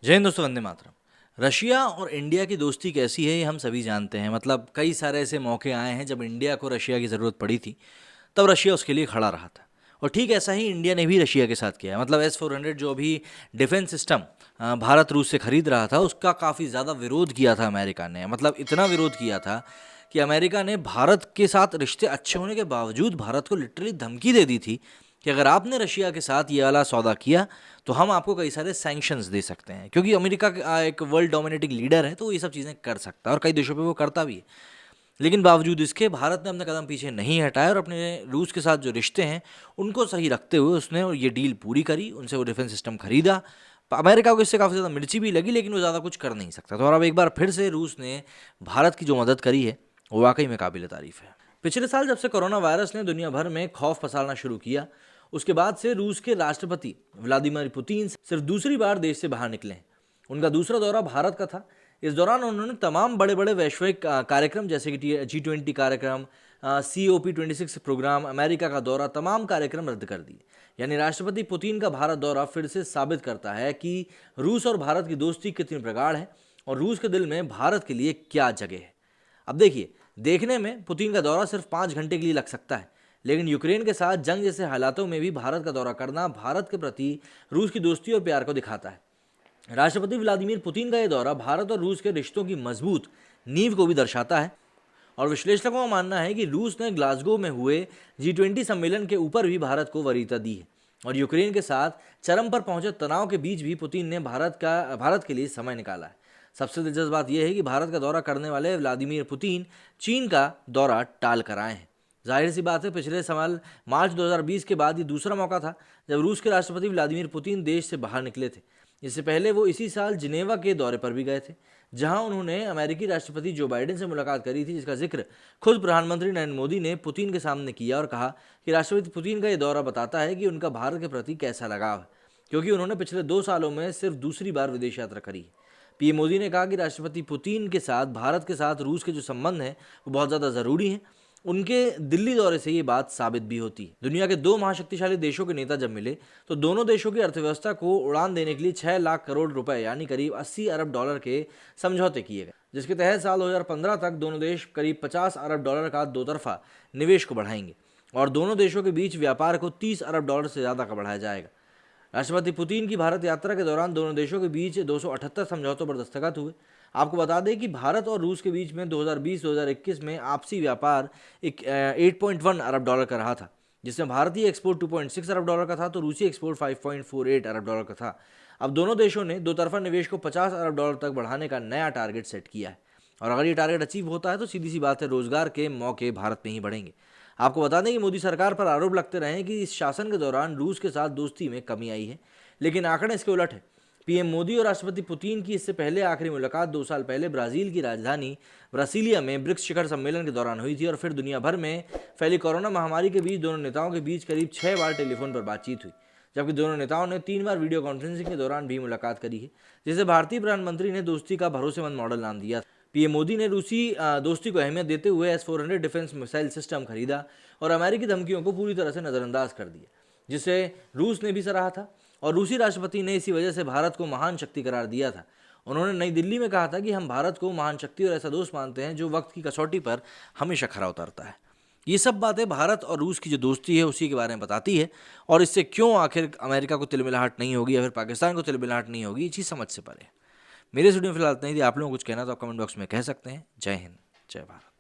जय हिंद दोस्तों, वंदे मातरम। रशिया और इंडिया की दोस्ती कैसी है ये हम सभी जानते हैं। मतलब कई सारे ऐसे मौके आए हैं जब इंडिया को रशिया की ज़रूरत पड़ी थी, तब रशिया उसके लिए खड़ा रहा था। और ठीक ऐसा ही इंडिया ने भी रशिया के साथ किया है। मतलब S-400 जो अभी डिफेंस सिस्टम भारत रूस से खरीद रहा था, उसका काफ़ी ज़्यादा विरोध किया था अमेरिका ने। मतलब इतना विरोध किया था कि अमेरिका ने भारत के साथ रिश्ते अच्छे होने के बावजूद भारत को लिटरली धमकी दे दी थी कि अगर आपने रशिया के साथ ये वाला सौदा किया तो हम आपको कई सारे सैंक्शंस दे सकते हैं। क्योंकि अमेरिका एक वर्ल्ड डोमिनेटिंग लीडर है, तो वो ये सब चीज़ें कर सकता है और कई देशों पे वो करता भी है। लेकिन बावजूद इसके भारत ने अपना कदम पीछे नहीं हटाया और अपने रूस के साथ जो रिश्ते हैं उनको सही रखते हुए उसने ये डील पूरी करी, उनसे वो डिफेंस सिस्टम खरीदा। अमेरिका को इससे काफ़ी ज़्यादा मिर्ची भी लगी, लेकिन वो ज़्यादा कुछ कर नहीं सकता। तो और अब एक बार फिर से रूस ने भारत की जो मदद करी है वो वाकई में काबिल तारीफ है। पिछले साल जब से कोरोना वायरस ने दुनिया भर में खौफ पसारना शुरू किया, उसके बाद से रूस के राष्ट्रपति व्लादिमीर पुतिन सिर्फ दूसरी बार देश से बाहर निकले हैं। उनका दूसरा दौरा भारत का था। इस दौरान उन्होंने तमाम बड़े बड़े वैश्विक कार्यक्रम जैसे कि G20 कार्यक्रम, COP26 प्रोग्राम, अमेरिका का दौरा, तमाम कार्यक्रम रद्द कर दिए। यानी राष्ट्रपति पुतिन का भारत दौरा फिर से साबित करता है कि रूस और भारत की दोस्ती कितनी प्रगाढ़ है और रूस के दिल में भारत के लिए क्या जगह है। अब देखिए, देखने में पुतिन का दौरा सिर्फ 5 घंटे के लिए लग सकता है, लेकिन यूक्रेन के साथ जंग जैसे हालातों में भी भारत का दौरा करना भारत के प्रति रूस की दोस्ती और प्यार को दिखाता है। राष्ट्रपति व्लादिमीर पुतिन का यह दौरा भारत और रूस के रिश्तों की मजबूत नींव को भी दर्शाता है। और विश्लेषकों का मानना है कि रूस ने ग्लासगो में हुए G20 सम्मेलन के ऊपर भी भारत को वरीयता दी है। और यूक्रेन के साथ चरम पर पहुंचे तनाव के बीच भी पुतिन ने भारत के लिए समय निकाला है। सबसे दिलचस्प बात यह है कि भारत का दौरा करने वाले व्लादिमीर पुतिन चीन का दौरा टाल कर आए हैं। जाहिर सी बात है, पिछले साल मार्च 2020 के बाद ये दूसरा मौका था जब रूस के राष्ट्रपति व्लादिमीर पुतिन देश से बाहर निकले थे। इससे पहले वो इसी साल जिनेवा के दौरे पर भी गए थे, जहां उन्होंने अमेरिकी राष्ट्रपति जो बाइडेन से मुलाकात करी थी, जिसका जिक्र खुद प्रधानमंत्री नरेंद्र मोदी ने पुतिन के सामने किया और कहा कि राष्ट्रपति पुतिन का ये दौरा बताता है कि उनका भारत के प्रति कैसा लगाव है, क्योंकि उन्होंने पिछले 2 सालों में सिर्फ दूसरी बार विदेश यात्रा करी है। पीएम मोदी ने कहा कि राष्ट्रपति पुतिन के साथ भारत के साथ रूस के जो संबंध हैं वो बहुत ज़्यादा ज़रूरी हैं। उनके दिल्ली दौरे से ये बात साबित भी होती है। दुनिया के 2 महाशक्तिशाली देशों के नेता जब मिले तो दोनों देशों की अर्थव्यवस्था को उड़ान देने के लिए 6 लाख करोड़ रुपए यानी करीब 80 अरब डॉलर के समझौते किए गए, जिसके तहत साल 2015 तक दोनों देश करीब 50 अरब डॉलर का दोतरफा निवेश को बढ़ाएंगे और दोनों देशों के बीच व्यापार को 30 अरब डॉलर से ज़्यादा का बढ़ाया जाएगा। राष्ट्रपति पुतिन की भारत यात्रा के दौरान दोनों देशों के बीच 278 समझौतों पर दस्तखत हुए। आपको बता दें कि भारत और रूस के बीच में 2020-2021 में आपसी व्यापार 8.1 अरब डॉलर का रहा था, जिसमें भारतीय एक्सपोर्ट 2.6 अरब डॉलर का था तो रूसी एक्सपोर्ट 5.48 अरब डॉलर का था। अब दोनों देशों ने दोतरफा निवेश को 50 अरब डॉलर तक बढ़ाने का नया टारगेट सेट किया है और अगर ये टारगेट अचीव होता है तो सीधी सी बात है, रोजगार के मौके भारत में ही बढ़ेंगे। आपको बता दें कि मोदी सरकार पर आरोप लगते रहे कि इस शासन के दौरान रूस के साथ दोस्ती में कमी आई है, लेकिन आंकड़े इसके उलट है। पीएम मोदी और राष्ट्रपति पुतिन की इससे पहले आखिरी मुलाकात 2 साल पहले ब्राजील की राजधानी ब्रासिलिया में ब्रिक्स शिखर सम्मेलन के दौरान हुई थी और फिर दुनिया भर में फैली कोरोना महामारी के बीच दोनों नेताओं के बीच करीब 6 बार टेलीफोन पर बातचीत हुई, जबकि दोनों नेताओं ने 3 बार वीडियो कॉन्फ्रेंसिंग के दौरान भी मुलाकात करी है, जिसे भारतीय प्रधानमंत्री ने दोस्ती का भरोसेमंद मॉडल नाम दिया। पीएम मोदी ने रूसी दोस्ती को अहमियत देते हुए S-400 डिफेंस मिसाइल सिस्टम खरीदा और अमेरिकी धमकियों को पूरी तरह से नज़रअंदाज कर दिया, जिसे रूस ने भी सराहा था और रूसी राष्ट्रपति ने इसी वजह से भारत को महान शक्ति करार दिया था। उन्होंने नई दिल्ली में कहा था कि हम भारत को महान शक्ति और ऐसा दोस्त मानते हैं जो वक्त की कसौटी पर हमेशा खरा उतरता है। ये सब बातें भारत और रूस की जो दोस्ती है उसी के बारे में बताती है और इससे क्यों आखिर अमेरिका को तिलमिलाहट नहीं होगी या फिर पाकिस्तान को तिलमिलाहट नहीं होगी, ये चीज़ समझ से परे है। मेरे स्टूडियो में फिलहाल इतना ही थी। आप लोगों को कुछ कहना तो आप कमेंट बॉक्स में कह सकते हैं। जय हिंद, जय भारत।